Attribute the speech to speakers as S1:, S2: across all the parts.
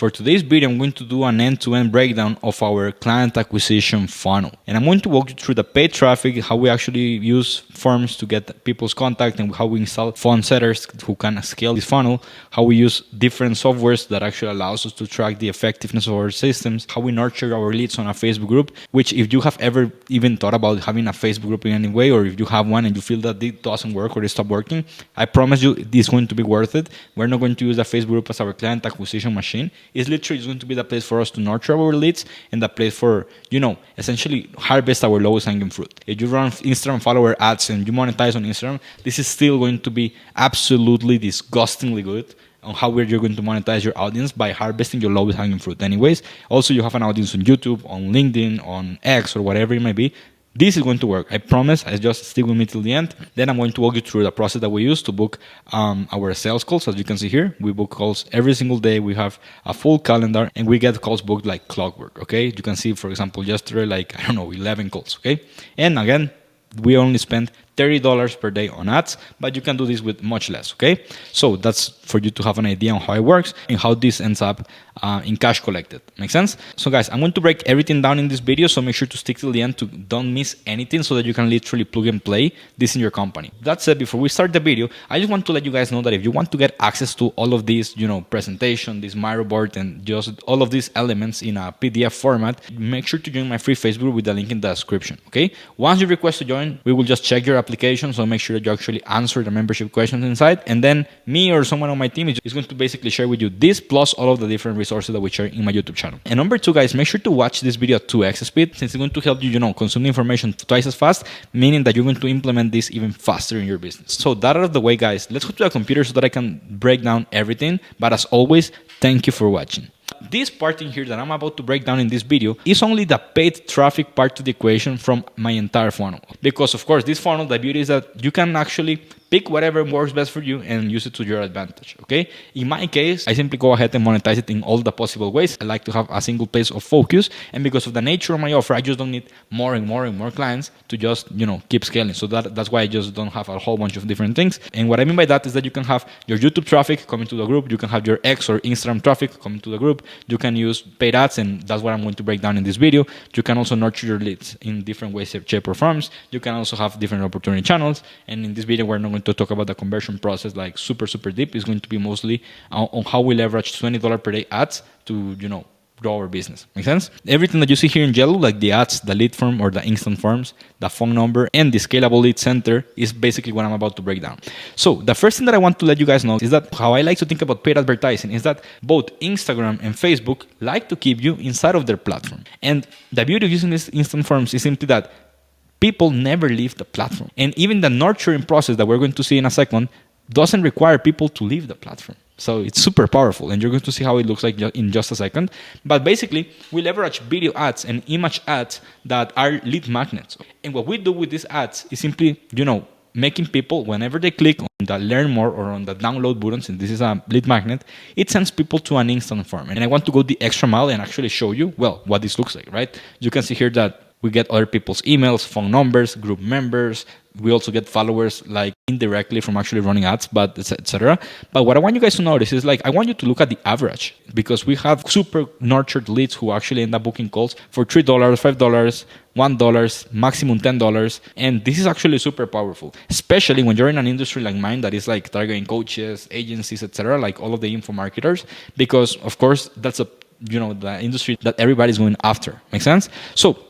S1: For today's video, I'm going to do an end-to-end breakdown of our client acquisition funnel. And I'm going to walk you through the paid traffic, how we actually use forms to get people's contact, and how we install fund setters who can scale this funnel, how we use different softwares that actually allows us to track the effectiveness of our systems, how we nurture our leads on a Facebook group, which if you have ever even thought about having a Facebook group in any way, or if you have one and you feel that it doesn't work or it stopped working, I promise you it's going to be worth it. We're not going to use the Facebook group as our client acquisition machine. It's literally going to be the place for us to nurture our leads and the place for, essentially harvest our lowest hanging fruit. If you run Instagram follower ads and you monetize on Instagram, this is still going to be absolutely disgustingly good on how you're going to monetize your audience by harvesting your lowest hanging fruit. Anyways, also you have an audience on YouTube, on LinkedIn, on X, or whatever it may be. This is going to work. I promise. I just stick with me till the end. Then I'm going to walk you through the process that we use to book our sales calls. As you can see here, we book calls every single day. We have a full calendar and we get calls booked like clockwork. Okay. You can see, for example, yesterday, 11 calls. Okay. And again, we only spend $30 per day on ads, but you can do this with much less, okay? So that's for you to have an idea on how it works and how this ends up in cash collected. Make sense? So guys, I'm going to break everything down in this video, so make sure to stick till the end to don't miss anything so that you can literally plug and play this in your company. That said, before we start the video, I just want to let you guys know that if you want to get access to all of these, presentation, this Miro board, and just all of these elements in a PDF format, make sure to join my free Facebook group with the link in the description, okay? Once you request to join, we will just check your application, so make sure that you actually answer the membership questions inside, and then me or someone on my team is going to basically share with you this plus all of the different resources that we share in my YouTube channel. And number two, guys, make sure to watch this video at 2x speed, since it's going to help you, consume the information twice as fast, meaning that you're going to implement this even faster in your business. So that out of the way, guys, let's go to the computer so that I can break down everything. But as always, thank you for watching. This part in here that I'm about to break down in this video is only the paid traffic part to the equation from my entire funnel. Because of course, this funnel, the beauty is that you can actually pick whatever works best for you and use it to your advantage, okay? In my case, I simply go ahead and monetize it in all the possible ways. I like to have a single place of focus, and because of the nature of my offer, I just don't need more and more and more clients to just, keep scaling. So that's why I just don't have a whole bunch of different things. And what I mean by that is that you can have your YouTube traffic coming to the group, you can have your X or Instagram traffic coming to the group, you can use paid ads, and that's what I'm going to break down in this video. You can also nurture your leads in different ways, shape, or forms. You can also have different opportunity channels, and in this video, we're not going to talk about the conversion process like super deep. It's going to be mostly on how we leverage $20 per day ads to grow our business. Make sense? Everything that you see here in yellow, like the ads, the lead form or the instant forms, the phone number, and the scalable lead center, is basically what I'm about to break down. So the first thing that I want to let you guys know is that how I like to think about paid advertising is that both Instagram and Facebook like to keep you inside of their platform. And the beauty of using these instant forms is simply that people never leave the platform. And even the nurturing process that we're going to see in a second doesn't require people to leave the platform. So it's super powerful, and you're going to see how it looks like in just a second. But basically, we leverage video ads and image ads that are lead magnets. And what we do with these ads is simply, making people, whenever they click on the learn more or on the download buttons, and this is a lead magnet, it sends people to an instant form. And I want to go the extra mile and actually show you, what this looks like, right? You can see here that we get other people's emails, phone numbers, group members. We also get followers like indirectly from actually running ads, but etc. But what I want you guys to notice is I want you to look at the average, because we have super nurtured leads who actually end up booking calls for $3, $5, $1, maximum $10. And this is actually super powerful, especially when you're in an industry like mine that is targeting coaches, agencies, etc., like all of the info marketers, because of course that's the industry that everybody's going after. Make sense? So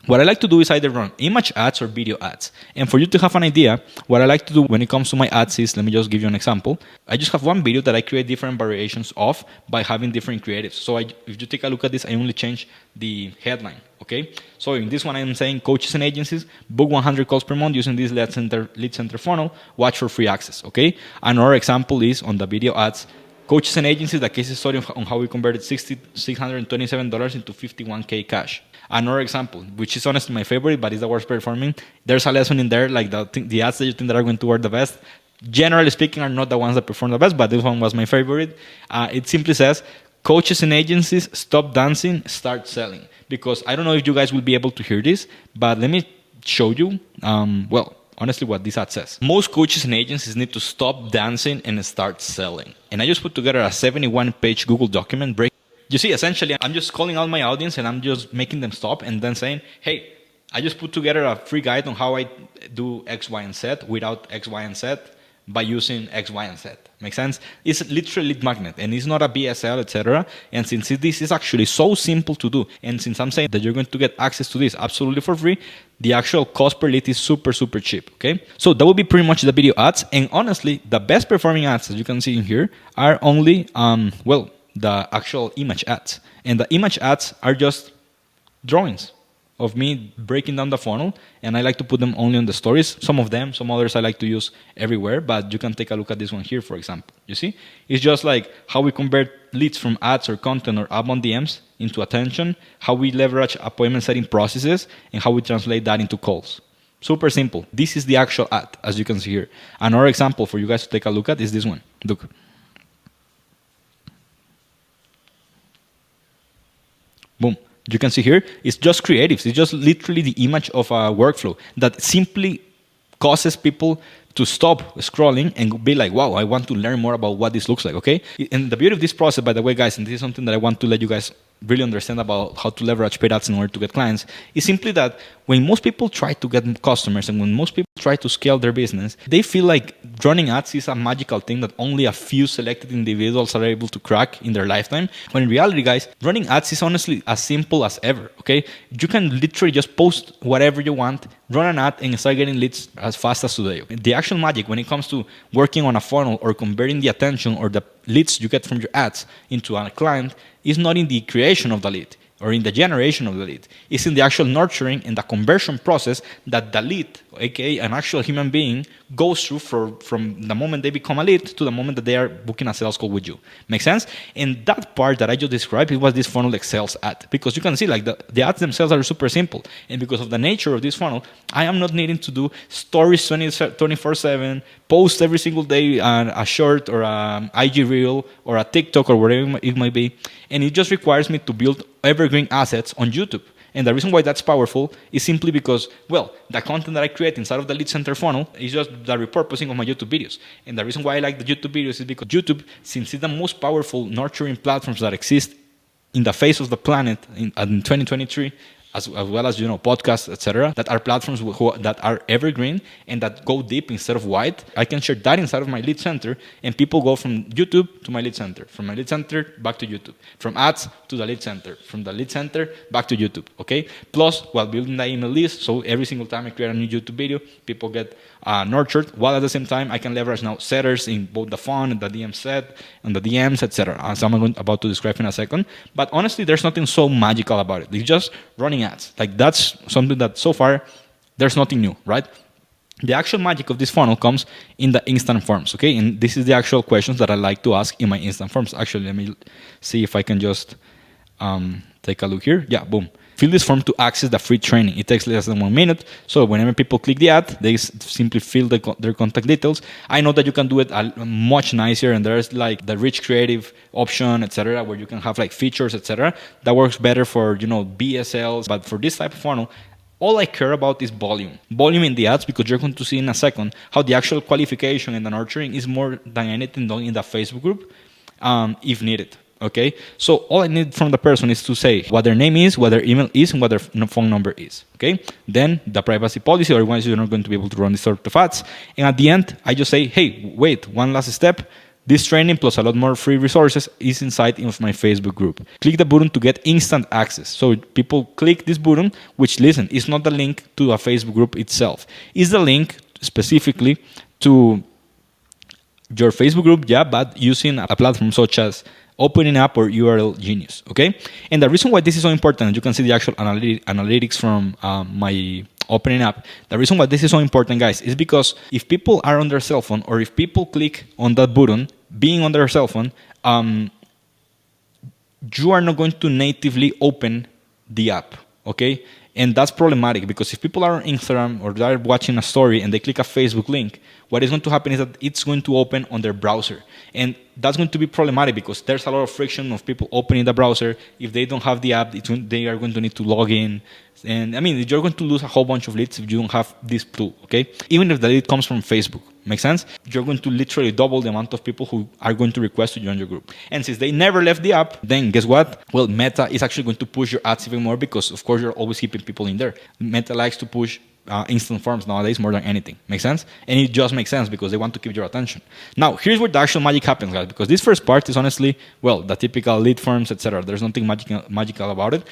S1: what I like to do is either run image ads or video ads. And for you to have an idea, what I like to do when it comes to my ads is, let me just give you an example. I just have one video that I create different variations of by having different creatives. So if you take a look at this, I only change the headline, okay? So in this one, I'm saying coaches and agencies book 100 calls per month using this lead center funnel, watch for free access, okay? Another example is on the video ads, coaches and agencies, the case study on how we converted $627 into $51K cash. Another example, which is honestly my favorite, but is the worst performing. There's a lesson in there, like the ads that you think that are going to work the best, generally speaking, are not the ones that perform the best, but this one was my favorite. It simply says, coaches and agencies, stop dancing, start selling. Because I don't know if you guys will be able to hear this, but let me show you, honestly what this ad says. Most coaches and agencies need to stop dancing and start selling. And I just put together a 71-page Google document You see, essentially, I'm just calling out my audience and I'm just making them stop and then saying, hey, I just put together a free guide on how I do X, Y, and Z without X, Y, and Z by using X, Y, and Z. Make sense? It's literally lead magnet and it's not a BSL, etc. And since this is actually so simple to do, and since I'm saying that you're going to get access to this absolutely for free, the actual cost per lead is super, super cheap, okay? So that would be pretty much the video ads. And honestly, the best performing ads, as you can see in here, are only, the actual image ads. And the image ads are just drawings of me breaking down the funnel, and I like to put them only on the stories. Some of them, some others I like to use everywhere, but you can take a look at this one here, for example. You see? It's just like how we convert leads from ads or content or outbound DMs into attention, how we leverage appointment setting processes, and how we translate that into calls. Super simple. This is the actual ad, as you can see here. Another example for you guys to take a look at is this one. Look. Boom. You can see here, it's just creatives. It's just literally the image of a workflow that simply causes people to stop scrolling and be like, wow, I want to learn more about what this looks like, okay? And the beauty of this process, by the way, guys, and this is something that I want to let you guys really understand about how to leverage paid ads in order to get clients, is simply that when most people try to get customers and when most people try to scale their business, they feel like running ads is a magical thing that only a few selected individuals are able to crack in their lifetime. When in reality, guys, running ads is honestly as simple as ever, okay? You can literally just post whatever you want, run an ad, and start getting leads as fast as today. The actual magic when it comes to working on a funnel or converting the attention or the leads you get from your ads into a client is not in the creation of the lead or in the generation of the lead. It's in the actual nurturing and the conversion process that the lead, aka an actual human being, goes through from the moment they become a lead to the moment that they are booking a sales call with you. Make sense? And that part that I just described is what this funnel excels at. Because you can see like the ads themselves are super simple. And because of the nature of this funnel, I am not needing to do stories 24/7, post every single day a short or a IG reel or a TikTok or whatever it might be. And it just requires me to build evergreen assets on YouTube. And the reason why that's powerful is simply because, well, the content that I create inside of the lead center funnel is just the repurposing of my YouTube videos. And the reason why I like the YouTube videos is because YouTube, since it's the most powerful nurturing platforms that exist in the face of the planet in 2023, as well as, podcasts, etc., that are platforms that are evergreen and that go deep instead of wide. I can share that inside of my lead center, and people go from YouTube to my lead center, from my lead center back to YouTube, from ads to the lead center, from the lead center back to YouTube, okay? Plus, while building the email list, so every single time I create a new YouTube video, people get nurtured, while at the same time, I can leverage now setters in both the font and the DM set, and the DMs, etc., as I'm about to describe in a second. But honestly, there's nothing so magical about it. It's just running ads. Like, that's something that so far there's nothing new, right? The actual magic of this funnel comes in the instant forms, okay? And this is the actual questions that I like to ask in my instant forms. Actually, let me see if I can just take a look here. Yeah, boom. Fill this form to access the free training. It takes less than 1 minute. So whenever people click the ad, they simply fill their contact details. I know that you can do it much nicer, and there's like the rich creative option, etc., where you can have like features, etc. That works better for, BSLs. But for this type of funnel, all I care about is volume. Volume in the ads, because you're going to see in a second how the actual qualification and the nurturing is more than anything done in the Facebook group, if needed. Okay, so all I need from the person is to say what their name is, what their email is, and what their phone number is. Okay, then the privacy policy, otherwise you're not going to be able to run this sort of ads. And at the end, I just say, hey, wait, one last step. This training plus a lot more free resources is inside of my Facebook group. Click the button to get instant access. So people click this button, which, listen, is not the link to a Facebook group itself. It's the link specifically to your Facebook group, yeah, but using a platform such as Opening Up or URL Genius, okay? And the reason why this is so important, you can see the actual analytics from my Opening Up. The reason why this is so important, guys, is because if people are on their cell phone or if people click on that button, being on their cell phone, you are not going to natively open the app, okay? And that's problematic because if people are on Instagram or they're watching a story and they click a Facebook link, what is going to happen is that it's going to open on their browser. And that's going to be problematic because there's a lot of friction of people opening the browser. If they don't have the app, they are going to need to log in, And I mean, you're going to lose a whole bunch of leads if you don't have this tool, okay? Even if the lead comes from Facebook, makes sense? You're going to literally double the amount of people who are going to request to join your group. And since they never left the app, then guess what? Well, Meta is actually going to push your ads even more because, of course, you're always keeping people in there. Meta likes to push instant forms nowadays more than anything. Make sense? And it just makes sense because they want to keep your attention. Now, here's where the actual magic happens, guys, because this first part is honestly, well, the typical lead forms, etc. There's nothing magical about it.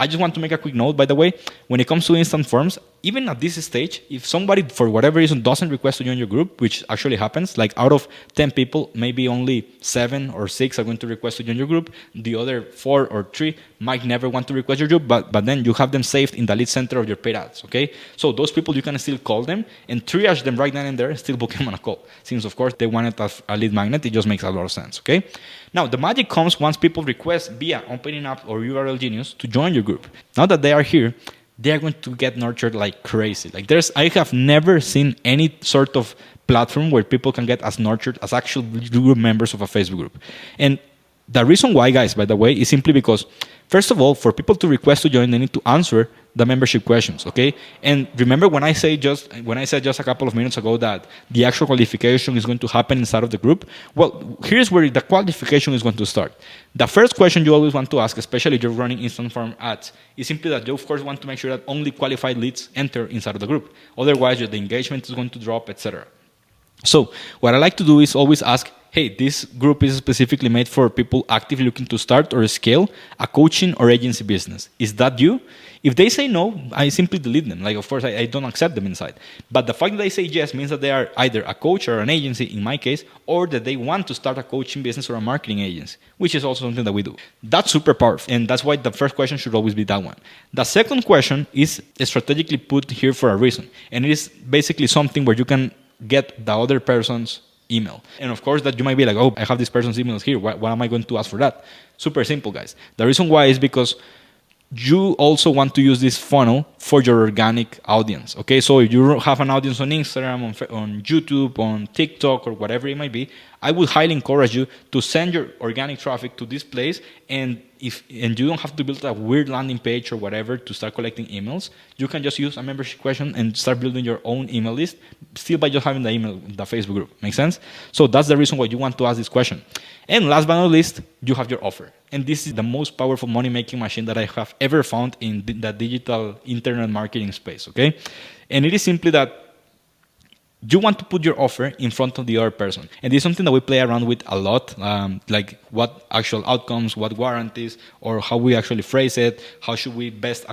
S1: I just want to make a quick note, by the way, when it comes to instant forms, even at this stage, if somebody, for whatever reason, doesn't request to join your group, which actually happens, like out of 10 people, maybe only 7 or 6 are going to request to join your group. The other 4 or 3 might never want to request your group, but then you have them saved in the lead center of your paid ads, okay? So those people, you can still call them and triage them right then and there and still book them on a call. Since, of course, they want it as a lead magnet, it just makes a lot of sense, okay? Now, the magic comes once people request via Opening Up or URL Genius to join your group. Now that they are here, they are going to get nurtured like crazy. Like I have never seen any sort of platform where people can get as nurtured as actual group members of a Facebook group. And the reason why, guys, by the way, is simply because, first of all, for people to request to join, they need to answer the membership questions, okay? And remember when I said just a couple of minutes ago that the actual qualification is going to happen inside of the group? Well, here's where the qualification is going to start. The first question you always want to ask, especially if you're running instant form ads, is simply that you, of course, want to make sure that only qualified leads enter inside of the group. Otherwise, the engagement is going to drop, etc. So what I like to do is always ask, hey, this group is specifically made for people actively looking to start or scale a coaching or agency business. Is that you? If they say no, I simply delete them. Like, of course, I don't accept them inside. But the fact that they say yes means that they are either a coach or an agency, in my case, or that they want to start a coaching business or a marketing agency, which is also something that we do. That's super powerful. And that's why the first question should always be that one. The second question is strategically put here for a reason. And it is basically something where you can get the other person's email. And of course that you might be like, oh, I have this person's emails here. Why am I going to ask for that? Super simple, guys. The reason why is because you also want to use this funnel for your organic audience. Okay, so if you have an audience on Instagram, on YouTube, on TikTok, or whatever it might be, I would highly encourage you to send your organic traffic to this place. And you don't have to build a weird landing page or whatever to start collecting emails. You can just use a membership question and start building your own email list, still by just having the email, the Facebook group. Make sense? So that's the reason why you want to ask this question. And last but not least, you have your offer. And this is the most powerful money-making machine that I have ever found in the digital internet marketing space, okay? And it is simply that you want to put your offer in front of the other person. And this is something that we play around with a lot, like what actual outcomes, what guarantees, or how we actually phrase it, how should we best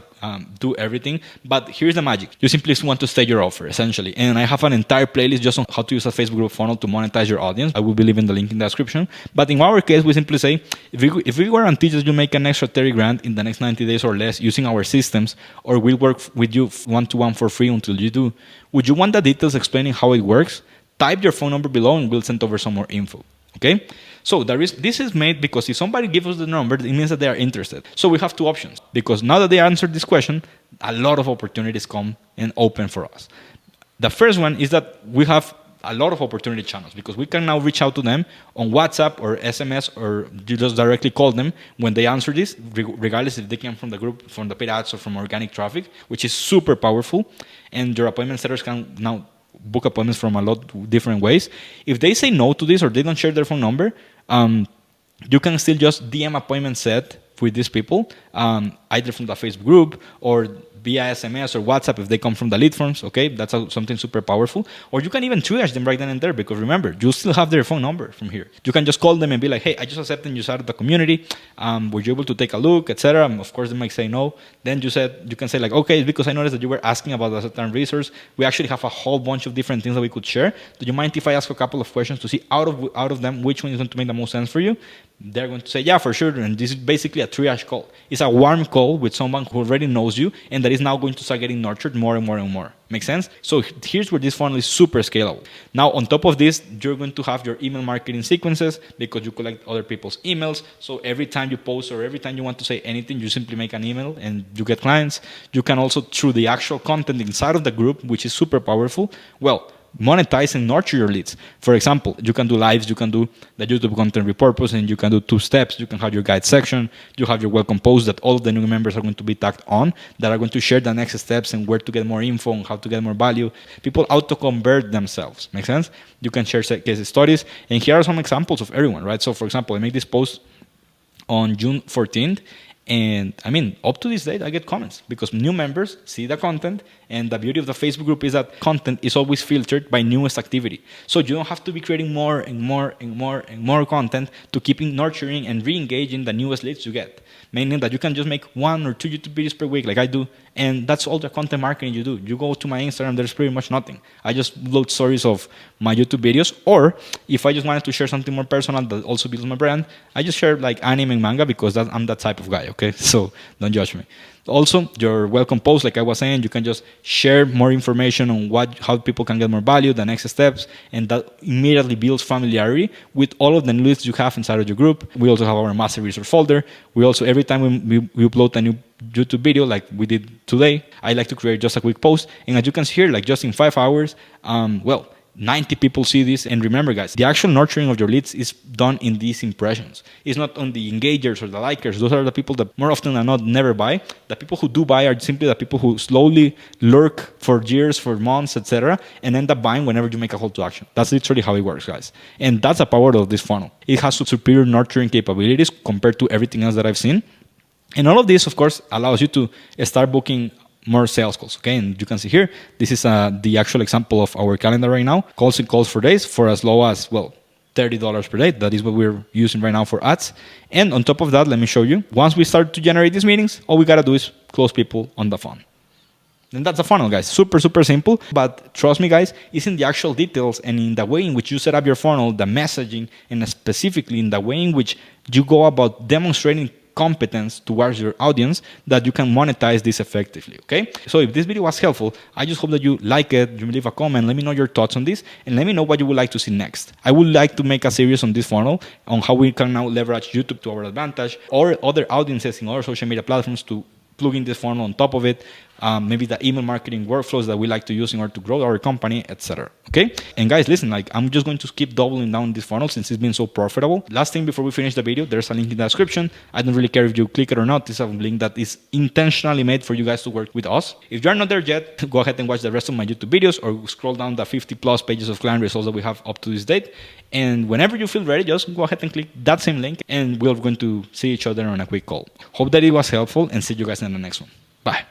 S1: do everything. But here's the magic. You simply just want to state your offer, essentially. And I have an entire playlist just on how to use a Facebook group funnel to monetize your audience. I will be leaving the link in the description. But in our case, we simply say, if we guarantee that you make an extra 30 grand in the next 90 days or less using our systems, or we'll work with you one-to-one for free until you do, would you want the details explaining how it works? Type your phone number below and we'll send over some more info. Okay? So this is made because if somebody gives us the number, it means that they are interested. So we have two options. Because now that they answered this question, a lot of opportunities come and open for us. The first one is that we have a lot of opportunity channels because we can now reach out to them on WhatsApp or SMS, or you just directly call them when they answer this, regardless if they came from the group, from the paid ads, or from organic traffic, which is super powerful. And your appointment setters can now book appointments from a lot of different ways. If they say no to this or they don't share their phone number, you can still just DM appointment set with these people, either from the Facebook group or via SMS or WhatsApp if they come from the lead forms, okay? That's something super powerful. Or you can even triage them right then and there because remember, you still have their phone number from here. You can just call them and be like, hey, I just accepted you out of the community. Were you able to take a look, etc.? Of course, they might say no. Then you can say like, okay, because I noticed that you were asking about a certain resource. We actually have a whole bunch of different things that we could share. Do you mind if I ask a couple of questions to see out of them which one is going to make the most sense for you? They're going to say, yeah, for sure. And this is basically a triage call. It's a warm call with someone who already knows you and that is now going to start getting nurtured more and more and more. Make sense? So here's where this funnel is super scalable. Now, on top of this, you're going to have your email marketing sequences because you collect other people's emails. So every time you post or every time you want to say anything, you simply make an email and you get clients. You can also, through the actual content inside of the group, which is super powerful, well, monetize and nurture your leads. For example, you can do lives, you can do the YouTube content repurposing, you can do 2 steps, you can have your guide section, you have your welcome post that all of the new members are going to be tagged on, that are going to share the next steps and where to get more info and how to get more value. People auto-convert themselves. Make sense? You can share case studies. And here are some examples of everyone, right? So for example, I make this post on June 14th. And I mean, up to this date, I get comments because new members see the content. And the beauty of the Facebook group is that content is always filtered by newest activity. So you don't have to be creating more and more and more and more content to keep nurturing and re-engaging the newest leads you get. Meaning that you can just make 1 or 2 YouTube videos per week like I do. And that's all the content marketing you do. You go to my Instagram, there's pretty much nothing. I just load stories of my YouTube videos. Or if I just wanted to share something more personal that also builds my brand, I just share like anime and manga because I'm that type of guy, okay? So don't judge me. Also, your welcome post, like I was saying, you can just share more information on how people can get more value, the next steps, and that immediately builds familiarity with all of the leads you have inside of your group. We also have our master resource folder. We also, every time we upload a new YouTube video like we did today, I like to create just a quick post. And as you can see here, like just in 5 hours, 90 people see this. And remember, guys, the actual nurturing of your leads is done in these impressions. It's not on the engagers or the likers. Those are the people that more often than not never buy. The people who do buy are simply the people who slowly lurk for years, for months, etc., and end up buying whenever you make a call to action. That's literally how it works, guys. And that's the power of this funnel. It has superior nurturing capabilities compared to everything else that I've seen. And all of this, of course, allows you to start booking more sales calls, okay? And you can see here, this is the actual example of our calendar right now. Calls and calls for days for as low as, $30 per day. That is what we're using right now for ads. And on top of that, let me show you. Once we start to generate these meetings, all we got to do is close people on the phone. And that's a funnel, guys. Super, super simple. But trust me, guys, it's in the actual details and in the way in which you set up your funnel, the messaging, and specifically in the way in which you go about demonstrating competence towards your audience that you can monetize this effectively, okay? So if this video was helpful, I just hope that you like it, you leave a comment, let me know your thoughts on this, and let me know what you would like to see next. I would like to make a series on this funnel on how we can now leverage YouTube to our advantage or other audiences in other social media platforms to plug in this funnel on top of it, maybe the email marketing workflows that we like to use in order to grow our company, etc. Okay? And guys, listen, I'm just going to keep doubling down this funnel since it's been so profitable. Last thing before we finish the video, there's a link in the description. I don't really care if you click it or not. This is a link that is intentionally made for you guys to work with us. If you're not there yet, go ahead and watch the rest of my YouTube videos or scroll down the 50 plus pages of client results that we have up to this date. And whenever you feel ready, just go ahead and click that same link and we're going to see each other on a quick call. Hope that it was helpful and see you guys in the next one. Bye.